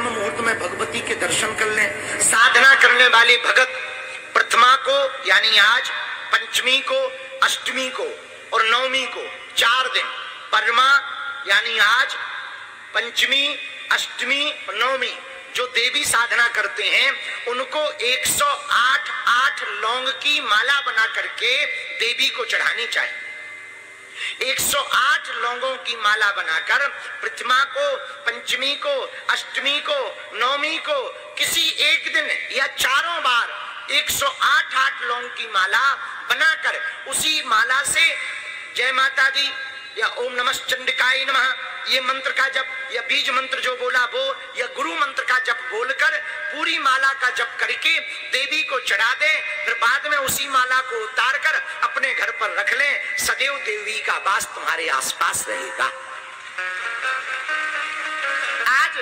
ब्रह्म मुहूर्त में भगवती के दर्शन कर लें। साधना करने वाले भगत प्रथमा को यानी आज, पंचमी को, अष्टमी को और नवमी को 4 दिन, परमा यानी आज, पंचमी, अष्टमी और नवमी जो देवी साधना करते हैं उनको 108 लौंग की माला बना करके देवी को चढ़ानी चाहिए। 108 लौंगों की माला बनाकर प्रथमा को, पंचमी को, अष्टमी को, नवमी को किसी एक दिन या चारों बार 108 लौंग की माला बनाकर उसी माला से जय माता दी या ओम नमः चंडिकाय नमः ये मंत्र का जप या बीज मंत्र जो बोला वो या गुरु मंत्र का जप बोलकर पूरी माला का जप करके देवी को चढ़ा दे। फिर बाद में उसी माला को उतार कर अपने घर पर रख ले। सदैव देवी का वास तुम्हारे आसपास रहेगा। आज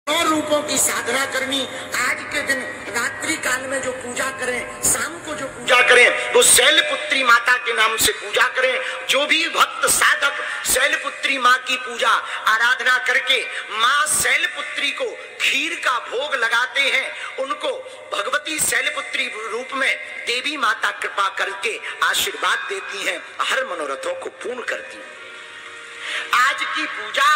9 रूपों की साधना करनी। आज के दिन रात्रि काल में जो पूजा करें, शाम को जो पूजा करें वो शैलपुत्री माता के नाम से पूजा करें। जो भी भक्त साधक शैलपुत्री माँ की पूजा आराधना करके माँ शैलपुत्री को खीर का भोग लगाते हैं, उनको भगवती शैलपुत्री रूप में देवी माता कृपा करके आशीर्वाद देती हैं, हर मनोरथों को पूर्ण करती हैं। आज की पूजा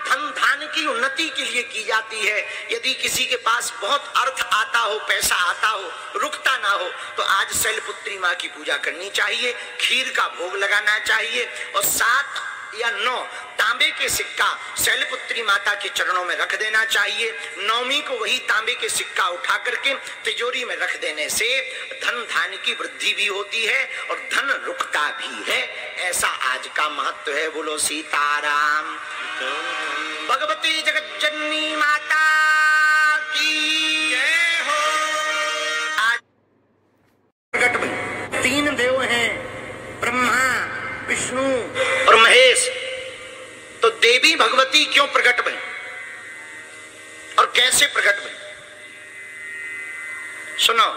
धन धान की उन्नति के लिए की जाती है। यदि किसी के पास बहुत अर्थ आता हो, पैसा आता हो, रुकता ना हो, तो आज शैलपुत्री माँ की पूजा करनी चाहिए, खीर का भोग लगाना चाहिए और 7 या 9 तांबे के सिक्का शैलपुत्री माता के चरणों में रख देना चाहिए। नवमी को वही तांबे के सिक्का उठा करके तिजोरी में रख देने से धन धान की वृद्धि भी होती है और धन रुकता भी है। ऐसा आज का महत्व है। बोलो सीताराम। भगवती जगत जननी माता की जय हो। आज प्रकट में 3 देव हैं, ब्रह्मा, विष्णु और महेश। तो देवी भगवती क्यों प्रकट भई और कैसे प्रकट भई? सुनो,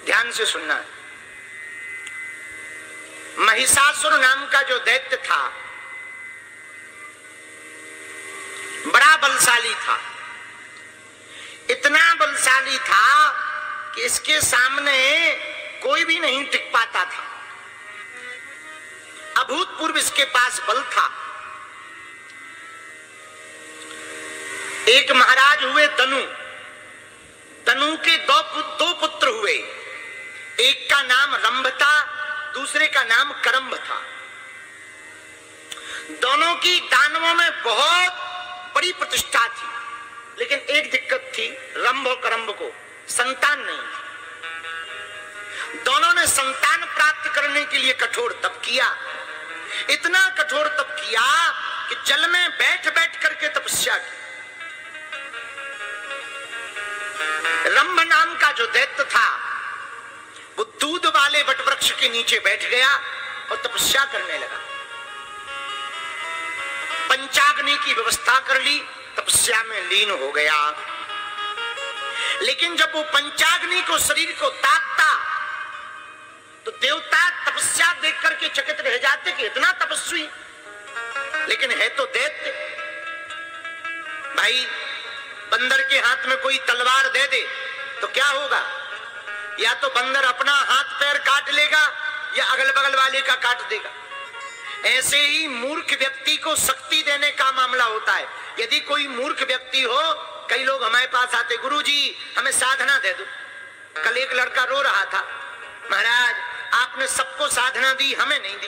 ध्यान से सुनना। महिषासुर नाम का जो दैत्य था बड़ा बलशाली था। इतना बलशाली था कि इसके सामने कोई भी नहीं टिक पाता था। अभूतपूर्व इसके पास बल था। एक महाराज हुए तनु। तनु के दो पुत्र हुए। एक का नाम रंभ था, दूसरे का नाम करंभ था। दोनों की दानवों में बहुत बड़ी प्रतिष्ठा थी, लेकिन एक दिक्कत थी, रंभ और करंभ को संतान नहीं थी। दोनों ने संतान प्राप्त करने के लिए कठोर तप किया। इतना कठोर तप किया कि जल में बैठ बैठ करके तपस्या की। रंभ नाम का जो दैत्य था वो दूध वाले वटवृक्ष के नीचे बैठ गया और तपस्या करने लगा। पंचाग्नि की व्यवस्था कर ली, तपस्या में लीन हो गया। लेकिन जब वो पंचाग्नि को शरीर को तापता तो देवता तपस्या देख करके चकित रह जाते कि इतना तपस्वी, लेकिन है तो दैत्य। भाई, बंदर के हाथ में कोई तलवार दे दे तो क्या होगा? या तो बंदर अपना हाथ पैर काट लेगा या अगल बगल वाले का काट देगा। ऐसे ही मूर्ख व्यक्ति को शक्ति देने का मामला होता है। यदि कोई मूर्ख व्यक्ति हो, कई लोग हमारे पास आते, गुरुजी हमें साधना दे दो। कल एक लड़का रो रहा था, महाराज आपने सबको साधना दी, हमें नहीं दी।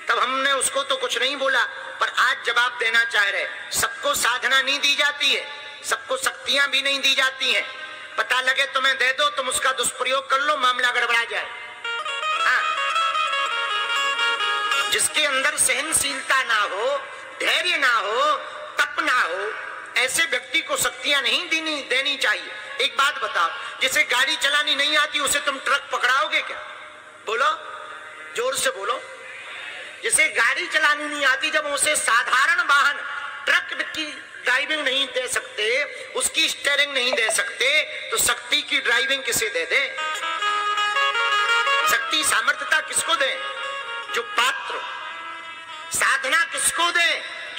तब हमने उसको तो कुछ नहीं बोला, पर आज जवाब देना चाह रहे। सबको साधना नहीं दी जाती है, सबको शक्तियां भी नहीं दी जाती हैं। पता लगे तुम्हें दे दो, तुम उसका दुष्प्रयोग कर लो, मामला गड़बड़ा जाए। हाँ, जिसके अंदर सहनशीलता ना हो, धैर्य ना हो, तप ना हो, ऐसे व्यक्ति को शक्तियां नहीं देनी चाहिए। एक बात बताओ, जिसे गाड़ी चलानी नहीं आती उसे तुम ट्रक पकड़ाओगे क्या? बोलो, जोर से बोलो। जिसे गाड़ी चलानी नहीं आती, जब उसे साधारण वाहन ट्रक की ड्राइविंग नहीं दे सकते, उसकी स्टीयरिंग नहीं दे सकते, तो शक्ति की ड्राइविंग किसे दे दे? शक्ति सामर्थ्यता किसको दे? जो पात्र। साधना किसको दे?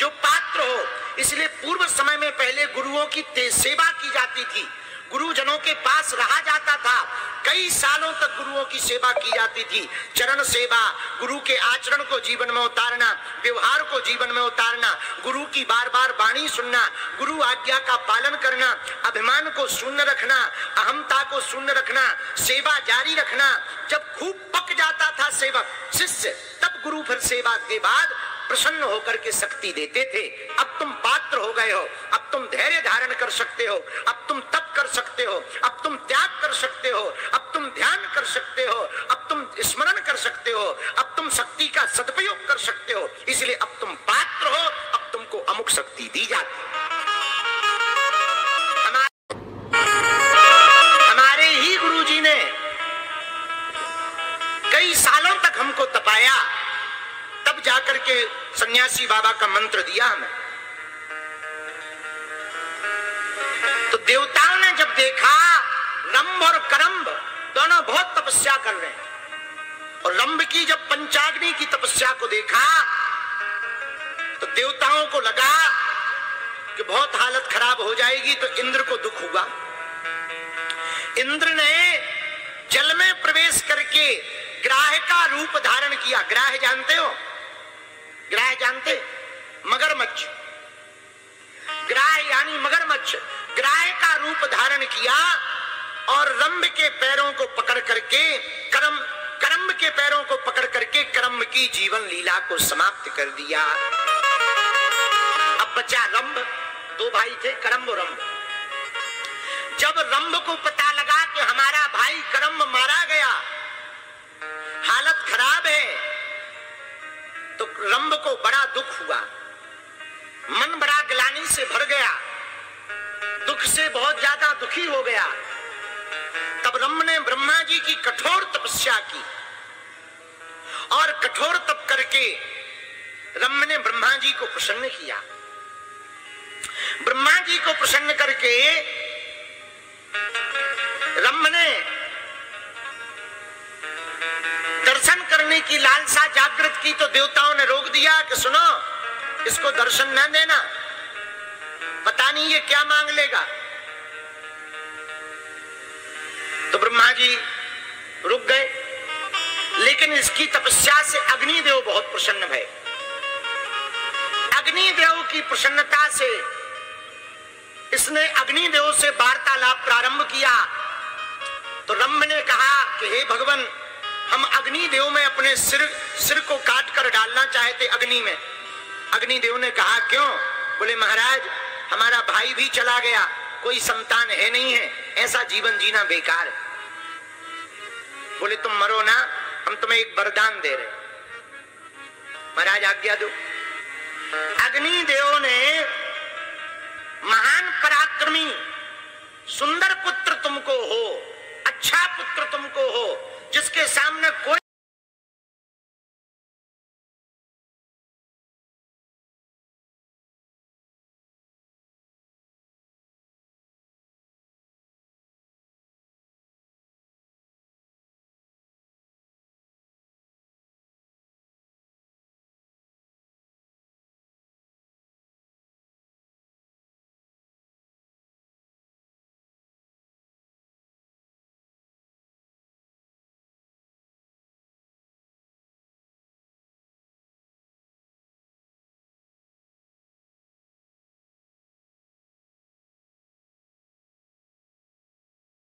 जो पात्र हो। इसलिए पूर्व समय में पहले गुरुओं की सेवा की जाती थी, गुरुजनों के पास रहा जाता था, कई सालों तक गुरुओं की सेवा की जाती थी। चरण सेवा, गुरु के आचरण को जीवन में उतारना, व्यवहार को जीवन में उतारना, गुरु की बार बार वाणी सुनना, गुरु आज्ञा का पालन करना, अभिमान को शून्य रखना, अहमता को शून्य रखना, सेवा जारी रखना। जब खूब पक जाता था सेवक शिष्य, तब गुरु फिर सेवा के बाद प्रसन्न होकर के शक्ति देते थे। अब तुम पात्र हो गए हो, अब तुम धैर्य धारण कर सकते हो, अब तुम तप कर सकते हो, अब तुम त्याग कर सकते हो, अब तुम ध्यान कर सकते हो, अब तुम स्मरण कर सकते हो, अब तुम शक्ति का सदुपयोग कर सकते हो। इसलिए अब तुम पात्र हो, अब तुमको अमुक शक्ति दी जाती। हमारे ही गुरुजी ने कई सालों तक हमको तपाया, तब जाकर के सन्यासी बाबा का मंत्र दिया हमें। तो देवताओं ने जब देखा रंभ और करम्ब दोनों बहुत तपस्या कर रहे हैं, और रंभ की जब पंचाग्नि की तपस्या को देखा तो देवताओं को लगा कि बहुत हालत खराब हो जाएगी, तो इंद्र को दुख हुआ। इंद्र ने जल में प्रवेश करके ग्राह का रूप धारण किया। ग्राह जानते हो? ग्राह जानते? मगरमच्छ। ग्राह यानी मगरमच्छ। ग्राह का रूप धारण किया और रंभ के पैरों को पकड़ करके करम्ब के पैरों को पकड़ करके करम्ब की जीवन लीला को समाप्त कर दिया। अब बचा रंभ। दो भाई थे, करम्ब और रंभ। जब रंभ को पता लगा कि हमारा भाई करम्ब मारा गया, हालत खराब है, तो रंभ को बड़ा दुख हुआ, मन बड़ा ग्लानि से भर गया, दुख से बहुत ज्यादा दुखी हो गया। तब रंभ ने ब्रह्मा जी की कठोर तपस्या की, और कठोर तप करके रंभ ने ब्रह्मा जी को प्रसन्न किया। ब्रह्मा जी को प्रसन्न करके रंभ ने दर्शन करने की लालसा जागृत की, तो देवताओं ने रोक दिया कि सुनो, इसको दर्शन न देना, पता नहीं ये क्या मांग लेगा। तो ब्रह्मा जी रुक गए, लेकिन इसकी तपस्या से अग्निदेव बहुत प्रसन्न भये। अग्निदेव की प्रसन्नता से इसने अग्निदेव से वार्तालाप प्रारंभ किया। तो रंभ ने कहा कि हे भगवान, हम अग्निदेव में अपने सिर को काट कर डालना चाहते अग्नि में। अग्निदेव ने कहा क्यों? बोले महाराज, हमारा भाई भी चला गया, कोई संतान है नहीं है, ऐसा जीवन जीना बेकार है। बोले तुम मरो ना, हम तुम्हें एक वरदान दे रहे। महाराज आज्ञा दो। अग्निदेव ने महान पराक्रमी सुंदर पुत्र तुमको हो, अच्छा पुत्र तुमको हो, जिसके सामने कोई